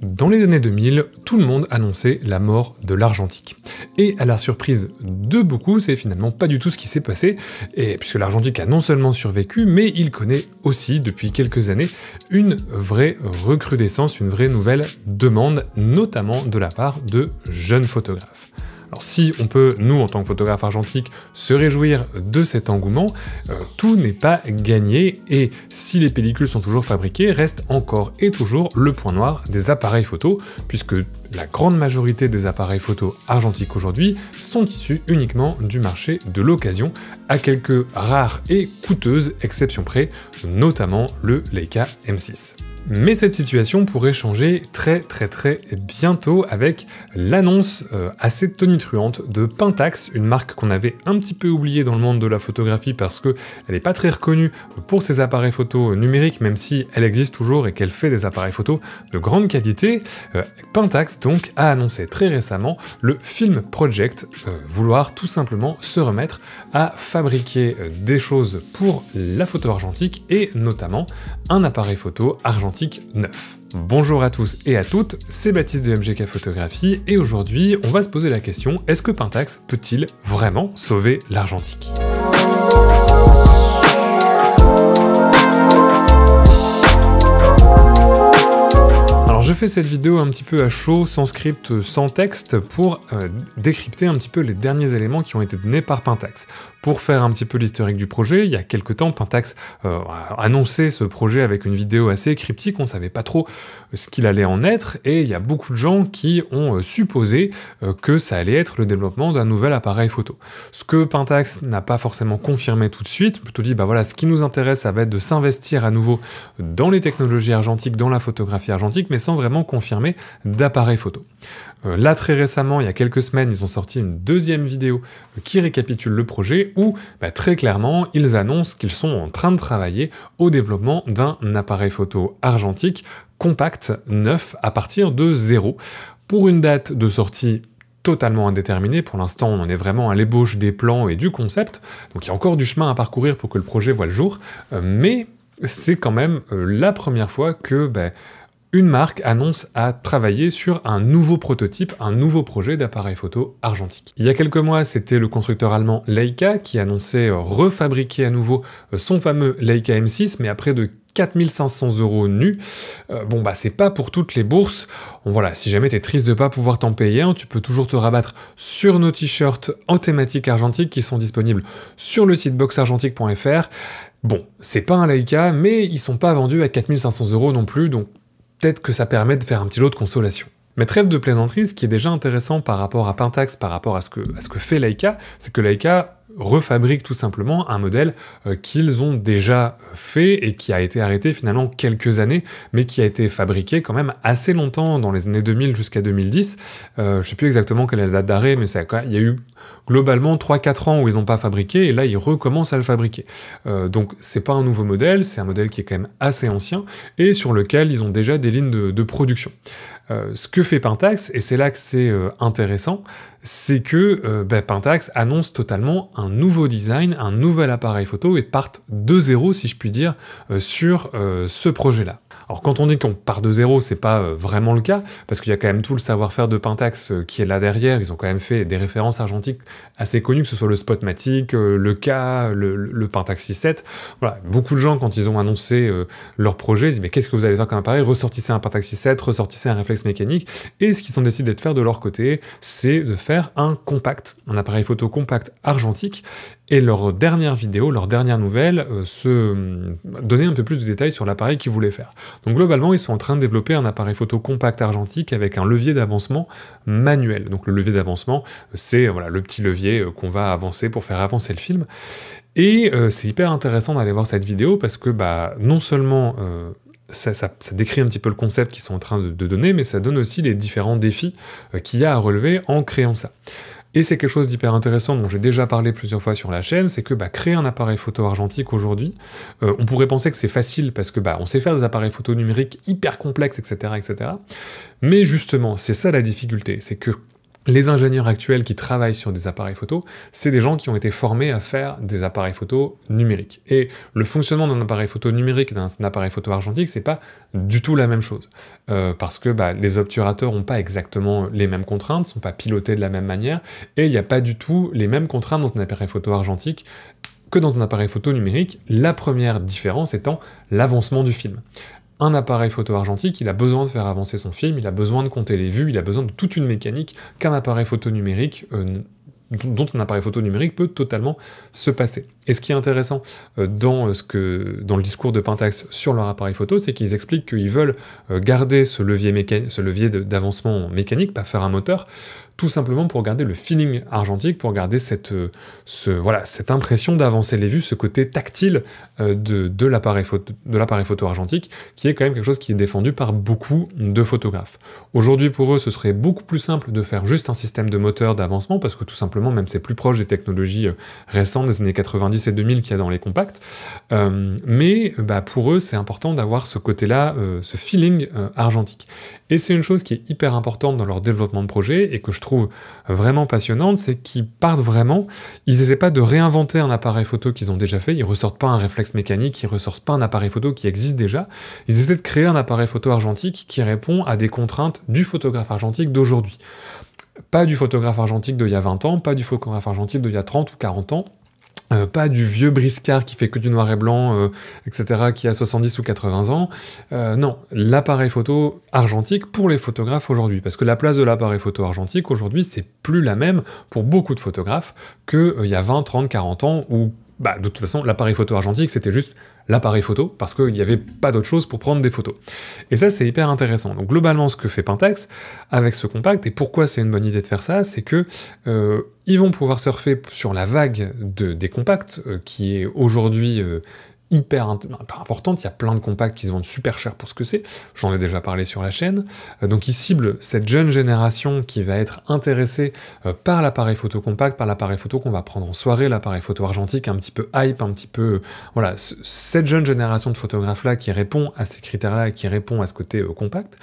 Dans les années 2000, tout le monde annonçait la mort de l'argentique. Et à la surprise de beaucoup, c'est finalement pas du tout ce qui s'est passé, et puisque l'argentique a non seulement survécu, mais il connaît aussi, depuis quelques années, une vraie recrudescence, une vraie nouvelle demande, notamment de la part de jeunes photographes. Alors si on peut, nous, en tant que photographe argentique, se réjouir de cet engouement, tout n'est pas gagné, et si les pellicules sont toujours fabriquées, reste encore et toujours le point noir des appareils photo, puisque la grande majorité des appareils photo argentiques aujourd'hui sont issus uniquement du marché de l'occasion, à quelques rares et coûteuses exceptions près, notamment le Leica M6. Mais cette situation pourrait changer très bientôt avec l'annonce assez tonitruante de Pentax, une marque qu'on avait un petit peu oubliée dans le monde de la photographie parce qu'elle n'est pas très reconnue pour ses appareils photo numériques, même si elle existe toujours et qu'elle fait des appareils photo de grande qualité. Pentax donc a annoncé très récemment le Film Project, vouloir tout simplement se remettre à fabriquer des choses pour la photo argentique et notamment un appareil photo argentique neuf. Bonjour à tous et à toutes, c'est Baptiste de MGK Photographie et aujourd'hui on va se poser la question, est-ce que Pentax peut-il vraiment sauver l'argentique ? Je fais cette vidéo un petit peu à chaud, sans script, sans texte, pour décrypter un petit peu les derniers éléments qui ont été donnés par Pentax. Pour faire un petit peu l'historique du projet, il y a quelques temps, Pentax a annoncé ce projet avec une vidéo assez cryptique, on savait pas trop ce qu'il allait en être, et il y a beaucoup de gens qui ont supposé que ça allait être le développement d'un nouvel appareil photo. Ce que Pentax n'a pas forcément confirmé tout de suite, plutôt dit, bah voilà, ce qui nous intéresse, ça va être de s'investir à nouveau dans les technologies argentiques, dans la photographie argentique, mais sans vraiment confirmer d'appareil photo. Là, très récemment, il y a quelques semaines, ils ont sorti une deuxième vidéo qui récapitule le projet où, très clairement, ils annoncent qu'ils sont en train de travailler au développement d'un appareil photo argentique compact, neuf, à partir de zéro, pour une date de sortie totalement indéterminée. Pour l'instant, on en est vraiment à l'ébauche des plans et du concept, donc il y a encore du chemin à parcourir pour que le projet voie le jour, mais c'est quand même la première fois que une marque annonce à travailler sur un nouveau prototype, un nouveau projet d'appareil photo argentique. Il y a quelques mois, c'était le constructeur allemand Leica qui annonçait refabriquer à nouveau son fameux Leica M6, mais à près de 4500 € nus. C'est pas pour toutes les bourses. Voilà, si jamais t'es triste de pas pouvoir t'en payer un, tu peux toujours te rabattre sur nos t-shirts en thématique argentique qui sont disponibles sur le site boxargentique.fr. Bon, c'est pas un Leica, mais ils sont pas vendus à 4500 € non plus, donc peut-être que ça permet de faire un petit lot de consolation. Mais trêve de plaisanterie, ce qui est déjà intéressant par rapport à Pentax, par rapport à ce que fait Leica, c'est que Leica refabrique tout simplement un modèle qu'ils ont déjà fait et qui a été arrêté finalement quelques années, mais qui a été fabriqué quand même assez longtemps, dans les années 2000 jusqu'à 2010. Je sais plus exactement quelle est la date d'arrêt, mais il y a eu globalement 3-4 ans où ils n'ont pas fabriqué, et là ils recommencent à le fabriquer. Donc c'est pas un nouveau modèle, c'est un modèle qui est quand même assez ancien, et sur lequel ils ont déjà des lignes de production. Ce que fait Pentax, et c'est là que c'est intéressant, c'est que Pentax annonce totalement un nouveau design, un nouvel appareil photo, et partent de zéro, si je puis dire, sur ce projet-là. Alors quand on dit qu'on part de zéro, c'est pas vraiment le cas, parce qu'il y a quand même tout le savoir-faire de Pentax qui est là derrière. Ils ont quand même fait des références argentiques assez connues, que ce soit le Spotmatic, le K, le Pentax 6.7. Voilà, beaucoup de gens, quand ils ont annoncé leur projet, ils disent mais qu'est-ce que vous allez faire comme appareil? Ressortissez un Pentax 6.7, ressortissez un réflexe mécanique, et ce qu'ils ont décidé de faire de leur côté, c'est de faire un compact, un appareil photo compact argentique. Et leur dernière vidéo, leur dernière nouvelle, donnait un peu plus de détails sur l'appareil qu'ils voulaient faire. Donc globalement, ils sont en train de développer un appareil photo compact argentique avec un levier d'avancement manuel. Donc le levier d'avancement, c'est le petit levier qu'on va avancer pour faire avancer le film. Et c'est hyper intéressant d'aller voir cette vidéo parce que non seulement ça décrit un petit peu le concept qu'ils sont en train de donner, mais ça donne aussi les différents défis qu'il y a à relever en créant ça. Et c'est quelque chose d'hyper intéressant dont j'ai déjà parlé plusieurs fois sur la chaîne, c'est que créer un appareil photo argentique aujourd'hui, on pourrait penser que c'est facile parce que on sait faire des appareils photo numériques hyper complexes, etc., etc. Mais justement, c'est ça la difficulté, c'est que Les ingénieurs actuels qui travaillent sur des appareils photo, c'est des gens qui ont été formés à faire des appareils photo numériques. Et le fonctionnement d'un appareil photo numérique et d'un appareil photo argentique, c'est pas du tout la même chose. Parce que les obturateurs n'ont pas exactement les mêmes contraintes, sont pas pilotés de la même manière, et il n'y a pas du tout les mêmes contraintes dans un appareil photo argentique que dans un appareil photo numérique, la première différence étant l'avancement du film. Un appareil photo argentique, il a besoin de faire avancer son film, il a besoin de compter les vues, il a besoin de toute une mécanique qu'un appareil photo numérique, dont un appareil photo numérique peut totalement se passer. Et ce qui est intéressant dans le discours de Pentax sur leur appareil photo, c'est qu'ils expliquent qu'ils veulent garder ce levier d'avancement mécanique, pas faire un moteur, tout simplement pour garder le feeling argentique, pour garder cette impression d'avancer les vues, ce côté tactile de l'appareil photo argentique, qui est quand même quelque chose qui est défendu par beaucoup de photographes. Aujourd'hui, pour eux, ce serait beaucoup plus simple de faire juste un système de moteur d'avancement, parce que tout simplement, même c'est plus proche des technologies récentes des années 90 et 2000 qu'il y a dans les compacts, mais pour eux, c'est important d'avoir ce côté-là, ce feeling argentique. Et c'est une chose qui est hyper importante dans leur développement de projet, et que je trouve vraiment passionnante, c'est qu'ils partent vraiment, ils essaient pas de réinventer un appareil photo qu'ils ont déjà fait, ils ressortent pas un réflexe mécanique, ils ressortent pas un appareil photo qui existe déjà, ils essaient de créer un appareil photo argentique qui répond à des contraintes du photographe argentique d'aujourd'hui. Pas du photographe argentique d'il y a 20 ans, pas du photographe argentique d'il y a 30 ou 40 ans, pas du vieux briscard qui fait que du noir et blanc, etc., qui a 70 ou 80 ans. Non, l'appareil photo argentique pour les photographes aujourd'hui. Parce que la place de l'appareil photo argentique aujourd'hui, c'est plus la même pour beaucoup de photographes qu'il y a 20, 30, 40 ans, où de toute façon, l'appareil photo argentique, c'était juste l'appareil photo, parce qu'il n'y avait pas d'autre chose pour prendre des photos. Et ça, c'est hyper intéressant. Donc globalement, ce que fait Pentax avec ce compact, et pourquoi c'est une bonne idée de faire ça, c'est que ils vont pouvoir surfer sur la vague des compacts, qui est aujourd'hui hyper importante, il y a plein de compacts qui se vendent super cher pour ce que c'est, j'en ai déjà parlé sur la chaîne, donc ils ciblent cette jeune génération qui va être intéressée par l'appareil photo compact, par l'appareil photo qu'on va prendre en soirée, l'appareil photo argentique un petit peu hype, un petit peu... Voilà, cette jeune génération de photographes-là qui répond à ces critères-là et qui répond à ce côté compact,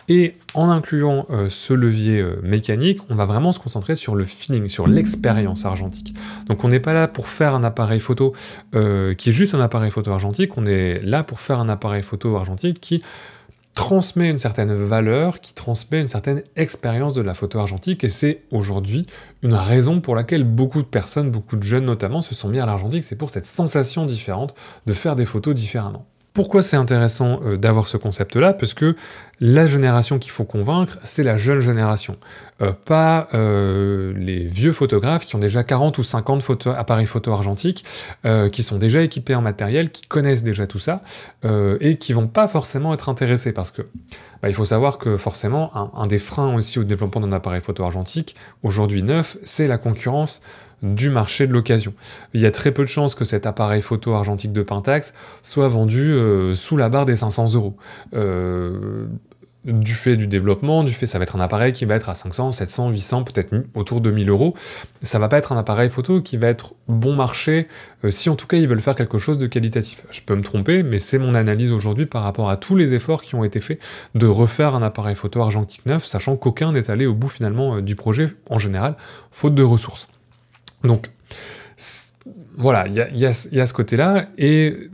et en incluant ce levier mécanique, on va vraiment se concentrer sur le feeling, sur l'expérience argentique. Donc on n'est pas là pour faire un appareil photo qui est juste un appareil photo argentique, on est là pour faire un appareil photo argentique qui transmet une certaine valeur, qui transmet une certaine expérience de la photo argentique, et c'est aujourd'hui une raison pour laquelle beaucoup de personnes, beaucoup de jeunes notamment, se sont mis à l'argentique, c'est pour cette sensation différente de faire des photos différemment. Pourquoi c'est intéressant d'avoir ce concept-là? Parce que la génération qu'il faut convaincre, c'est la jeune génération. Pas les vieux photographes qui ont déjà 40 ou 50 appareils photo argentiques, qui sont déjà équipés en matériel, qui connaissent déjà tout ça, et qui vont pas forcément être intéressés. Parce que il faut savoir que forcément, un des freins aussi au développement d'un appareil photo argentique, aujourd'hui neuf, c'est la concurrence du marché de l'occasion. Il y a très peu de chances que cet appareil photo argentique de Pentax soit vendu sous la barre des 500 euros. Du fait du développement, ça va être un appareil qui va être à 500, 700, 800, peut-être autour de 1000 euros. Ça va pas être un appareil photo qui va être bon marché, si en tout cas ils veulent faire quelque chose de qualitatif. Je peux me tromper, mais c'est mon analyse aujourd'hui par rapport à tous les efforts qui ont été faits de refaire un appareil photo argentique neuf, sachant qu'aucun n'est allé au bout finalement du projet, en général, faute de ressources. Donc, voilà, il y a ce côté-là, et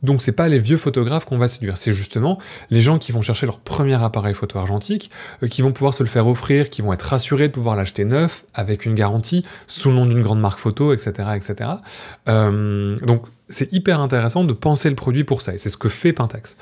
donc c'est pas les vieux photographes qu'on va séduire, c'est justement les gens qui vont chercher leur premier appareil photo argentique, qui vont pouvoir se le faire offrir, qui vont être rassurés de pouvoir l'acheter neuf, avec une garantie, sous le nom d'une grande marque photo, etc. etc. Donc c'est hyper intéressant de penser le produit pour ça, et c'est ce que fait Pentax.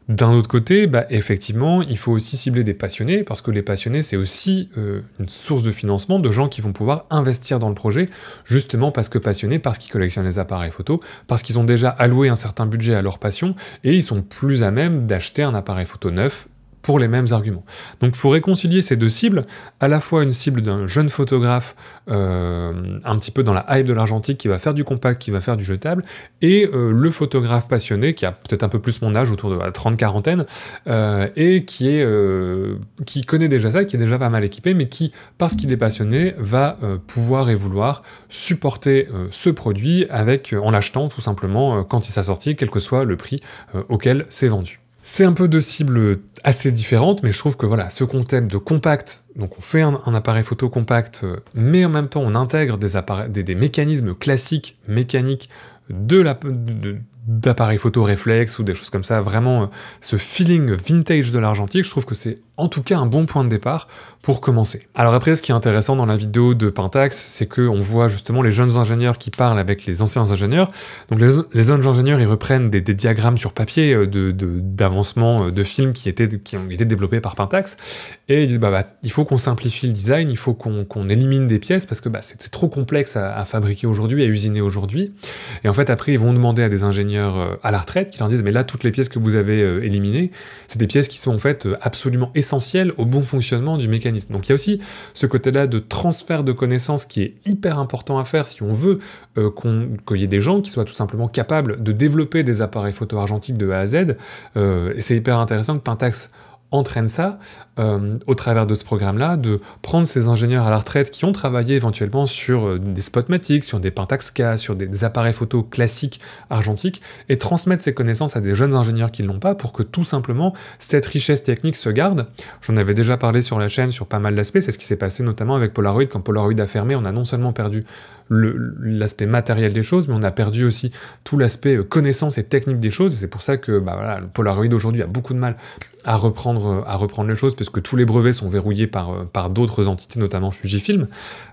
D'un autre côté, effectivement, il faut aussi cibler des passionnés, parce que les passionnés, c'est aussi une source de financement de gens qui vont pouvoir investir dans le projet, justement parce que passionnés, parce qu'ils collectionnent les appareils photo, parce qu'ils ont déjà alloué un certain budget à leur passion, et ils sont plus à même d'acheter un appareil photo neuf pour les mêmes arguments. Donc il faut réconcilier ces deux cibles, à la fois une cible d'un jeune photographe, un petit peu dans la hype de l'argentique, qui va faire du compact, qui va faire du jetable, et le photographe passionné, qui a peut-être un peu plus mon âge, autour de la 30-40aine, et qui connaît déjà ça, qui est déjà pas mal équipé, mais qui, parce qu'il est passionné, va pouvoir et vouloir supporter ce produit en l'achetant tout simplement quand il s'est sorti, quel que soit le prix auquel c'est vendu. C'est un peu deux cibles assez différentes, mais je trouve que voilà, ce concept de compact, donc on fait un appareil photo compact, mais en même temps on intègre des mécanismes classiques, mécaniques, d'appareils photo réflexes ou des choses comme ça, vraiment ce feeling vintage de l'argentique, je trouve que c'est en tout cas un bon point de départ pour commencer. Alors après, ce qui est intéressant dans la vidéo de Pentax, c'est qu'on voit justement les jeunes ingénieurs qui parlent avec les anciens ingénieurs. Donc les jeunes ingénieurs, ils reprennent des diagrammes sur papier d'avancement de films qui ont été développés par Pentax, et ils disent il faut qu'on simplifie le design, il faut qu'on élimine des pièces, parce que c'est trop complexe à fabriquer aujourd'hui, à usiner aujourd'hui. Et en fait, après, ils vont demander à des ingénieurs à la retraite qui leur disent, mais là, toutes les pièces que vous avez éliminées, c'est des pièces qui sont en fait absolument essentielles au bon fonctionnement du mécanisme. Donc il y a aussi ce côté-là de transfert de connaissances qui est hyper important à faire si on veut qu'il y ait des gens qui soient tout simplement capables de développer des appareils photo argentiques de A à Z, et c'est hyper intéressant que Pentax entraîne ça au travers de ce programme-là, de prendre ces ingénieurs à la retraite qui ont travaillé éventuellement sur des Spotmatic, sur des Pentax K, sur des appareils photo classiques argentiques, et transmettre ces connaissances à des jeunes ingénieurs qui ne l'ont pas pour que tout simplement cette richesse technique se garde. J'en avais déjà parlé sur la chaîne sur pas mal d'aspects, c'est ce qui s'est passé notamment avec Polaroid. Quand Polaroid a fermé, on a non seulement perdu l'aspect matériel des choses, mais on a perdu aussi tout l'aspect connaissance et technique des choses, et c'est pour ça que le Polaroid aujourd'hui a beaucoup de mal à reprendre les choses, parce que tous les brevets sont verrouillés par d'autres entités, notamment Fujifilm.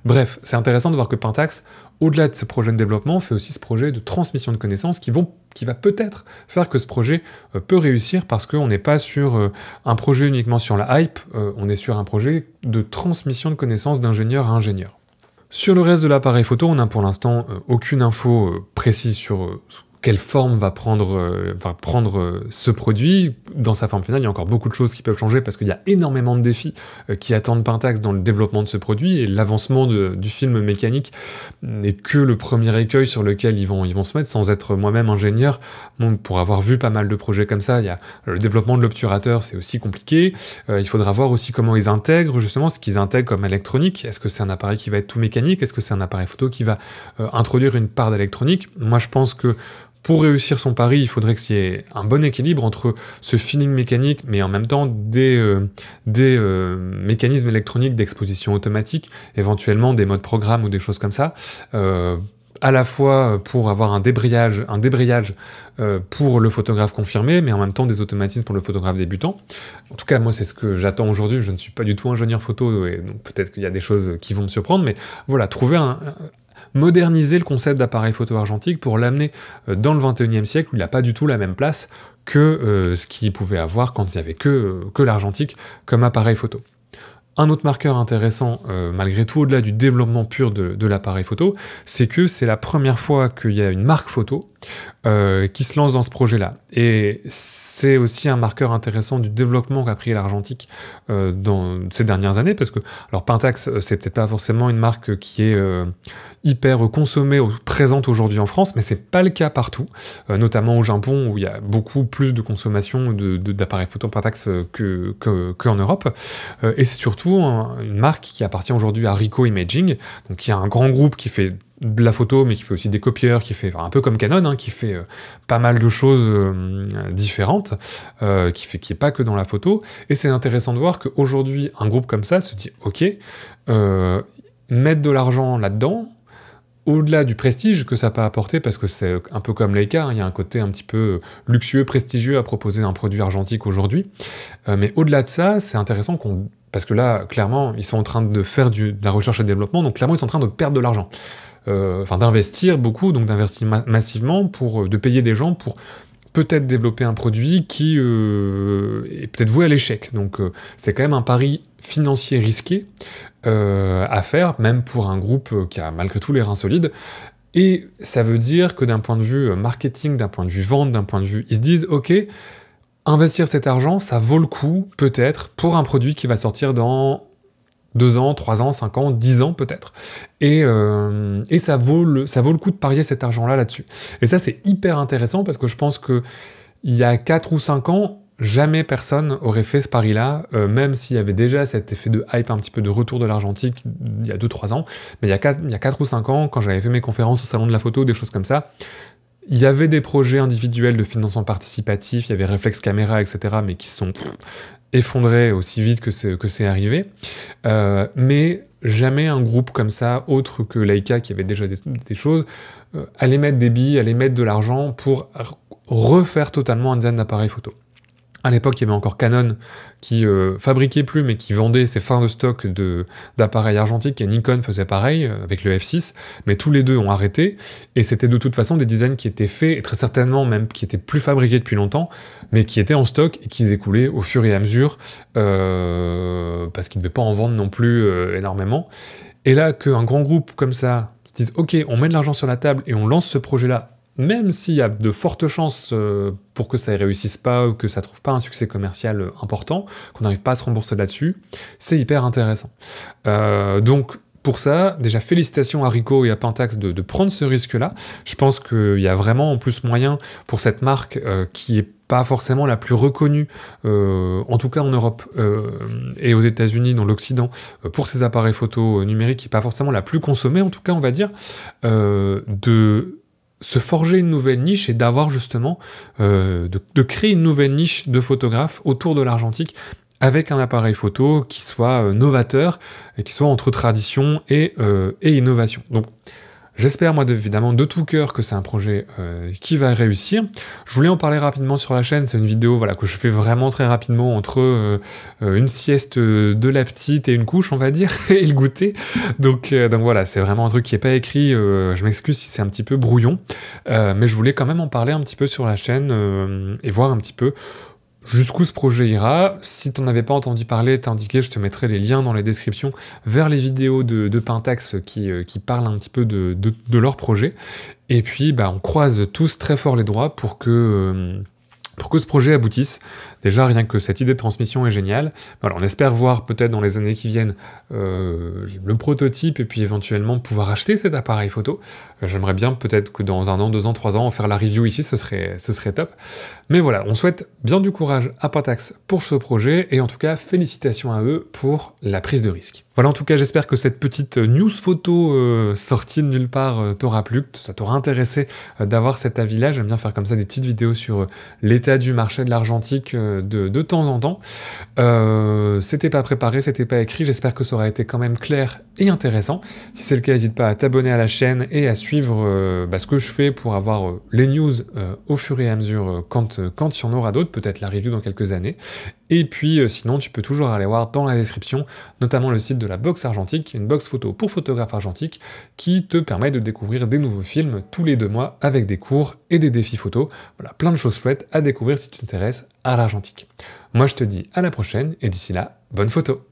Bref, c'est intéressant de voir que Pentax, au-delà de ce projet de développement, fait aussi ce projet de transmission de connaissances qui va peut-être faire que ce projet peut réussir, parce qu'on n'est pas sur un projet uniquement sur la hype, on est sur un projet de transmission de connaissances d'ingénieur à ingénieur. Sur le reste de l'appareil photo, on n'a pour l'instant aucune info précise sur quelle forme va prendre ce produit. Dans sa forme finale, il y a encore beaucoup de choses qui peuvent changer parce qu'il y a énormément de défis qui attendent Pentax dans le développement de ce produit, et l'avancement du film mécanique n'est que le premier écueil sur lequel ils vont se mettre, sans être moi-même ingénieur. Bon, pour avoir vu pas mal de projets comme ça, il y a le développement de l'obturateur, c'est aussi compliqué. Il faudra voir aussi comment ils intègrent justement ce qu'ils intègrent comme électronique. Est-ce que c'est un appareil qui va être tout mécanique? Est-ce que c'est un appareil photo qui va introduire une part d'électronique? Moi, je pense que pour réussir son pari, il faudrait qu'il y ait un bon équilibre entre ce feeling mécanique, mais en même temps des mécanismes électroniques d'exposition automatique, éventuellement des modes programme ou des choses comme ça, à la fois pour avoir un débrayage pour le photographe confirmé, mais en même temps des automatismes pour le photographe débutant. En tout cas, moi, c'est ce que j'attends aujourd'hui. Je ne suis pas du tout ingénieur photo, et donc peut-être qu'il y a des choses qui vont me surprendre, mais voilà, moderniser le concept d'appareil photo argentique pour l'amener dans le 21e siècle, où il n'a pas du tout la même place que ce qu'il pouvait avoir quand il n'y avait que l'argentique comme appareil photo. Un autre marqueur intéressant, malgré tout, au-delà du développement pur de l'appareil photo, c'est que c'est la première fois qu'il y a une marque photo qui se lance dans ce projet-là. Et c'est aussi un marqueur intéressant du développement qu'a pris l'argentique dans ces dernières années, parce que, alors Pentax, c'est peut-être pas forcément une marque qui est hyper consommée présente aujourd'hui en France, mais c'est pas le cas partout, notamment au Japon, où il y a beaucoup plus de consommation d'appareils photo Pentax qu'en Europe. Et c'est surtout une marque qui appartient aujourd'hui à Ricoh Imaging, donc qui est un grand groupe qui fait de la photo, mais qui fait aussi des copieurs, qui fait un peu comme Canon, qui fait pas mal de choses différentes, qui est pas que dans la photo. Et c'est intéressant de voir qu'aujourd'hui, un groupe comme ça se dit « Ok, mettre de l'argent là-dedans », au-delà du prestige que ça peut apporter, parce que c'est un peu comme Leica, il y a un côté un petit peu luxueux, prestigieux à proposer un produit argentique aujourd'hui, mais au-delà de ça, c'est intéressant parce que là, clairement, ils sont en train de faire de la recherche et développement, donc clairement, ils sont en train de perdre de l'argent. D'investir beaucoup, donc d'investir massivement, de payer des gens pour peut-être développer un produit qui est peut-être voué à l'échec. Donc c'est quand même un pari financier risqué à faire, même pour un groupe qui a malgré tout les reins solides. Et ça veut dire que d'un point de vue marketing, d'un point de vue vente, d'un point de vue... Ils se disent, ok, investir cet argent, ça vaut le coup, peut-être, pour un produit qui va sortir dans 2 ans, 3 ans, 5 ans, 10 ans peut-être. Et ça vaut le coup de parier cet argent-là là-dessus. Et ça, c'est hyper intéressant parce que je pense que il y a 4 ou 5 ans, jamais personne aurait fait ce pari-là, même s'il y avait déjà cet effet de hype, un petit peu de retour de l'argentique il y a 2-3 ans. Mais il y a 4 ou 5 ans, quand j'avais fait mes conférences au Salon de la Photo, des choses comme ça, Il y avait des projets individuels de financement participatif, il y avait Reflex Caméra, etc., mais qui sont effondrés aussi vite que c'est arrivé. Mais jamais un groupe comme ça, autre que Leica, qui avait déjà des choses, allait mettre des billes, allait mettre de l'argent pour refaire totalement un design d'appareil photo. À l'époque, il y avait encore Canon qui fabriquait plus, mais qui vendait ses fins de stock d'appareils argentiques, et Nikon faisait pareil avec le F6, mais tous les deux ont arrêté, et c'était de toute façon des designs qui étaient faits, et très certainement même qui étaient plus fabriqués depuis longtemps, mais qui étaient en stock et qui s'écoulaient au fur et à mesure, parce qu'ils ne devaient pas en vendre non plus énormément. Et là, qu'un grand groupe comme ça se dise « Ok, on met de l'argent sur la table et on lance ce projet-là », même s'il y a de fortes chances pour que ça ne réussisse pas ou que ça ne trouve pas un succès commercial important, qu'on n'arrive pas à se rembourser là-dessus, c'est hyper intéressant. Donc, pour ça, déjà félicitations à Ricoh et à Pentax de prendre ce risque-là. Je pense qu'il y a vraiment en plus moyen pour cette marque qui est pas forcément la plus reconnue, en tout cas en Europe et aux États-Unis, dans l'Occident, pour ses appareils photo numériques, qui n'est pas forcément la plus consommée, en tout cas on va dire, de se forger une nouvelle niche et d'avoir justement, de créer une nouvelle niche de photographes autour de l'argentique, avec un appareil photo qui soit novateur, et qui soit entre tradition et innovation. Donc, j'espère, moi, évidemment, de tout cœur que c'est un projet qui va réussir. Je voulais en parler rapidement sur la chaîne, c'est une vidéo voilà, que je fais vraiment très rapidement entre une sieste de la petite et une couche, on va dire, et le goûter. Donc voilà, c'est vraiment un truc qui n'est pas écrit, je m'excuse si c'est un petit peu brouillon, mais je voulais quand même en parler un petit peu sur la chaîne et voir un petit peu jusqu'où ce projet ira. Si tu n'en avais pas entendu parler, t'as indiqué, je te mettrai les liens dans les descriptions vers les vidéos de Pentax qui parlent un petit peu de leur projet. Et puis, bah, on croise tous très fort les doigts pour que ce projet aboutisse. Déjà, rien que cette idée de transmission est géniale. Voilà, on espère voir peut-être dans les années qui viennent le prototype et puis éventuellement pouvoir acheter cet appareil photo. J'aimerais bien peut-être que dans 1 an, 2 ans, 3 ans, en faire la review ici, ce serait top. Mais voilà, on souhaite bien du courage à Pentax pour ce projet et en tout cas, félicitations à eux pour la prise de risque. Voilà, en tout cas, j'espère que cette petite news photo sortie de nulle part t'aura plu, que ça t'aura intéressé d'avoir cet avis-là. J'aime bien faire comme ça des petites vidéos sur l'état du marché de l'argentique de temps en temps. C'était pas préparé, c'était pas écrit, j'espère que ça aura été quand même clair et intéressant. Si c'est le cas, n'hésite pas à t'abonner à la chaîne et à suivre ce que je fais pour avoir les news au fur et à mesure quand il y en aura d'autres, peut-être la review dans quelques années. Et puis sinon, tu peux toujours aller voir dans la description, notamment le site de la Box Argentique, qui est une box photo pour photographes argentiques, qui te permet de découvrir des nouveaux films tous les 2 mois avec des cours et des défis photos. Voilà, plein de choses chouettes à découvrir si tu t'intéresses à l'argentique. Moi, je te dis à la prochaine, et d'ici là, bonne photo!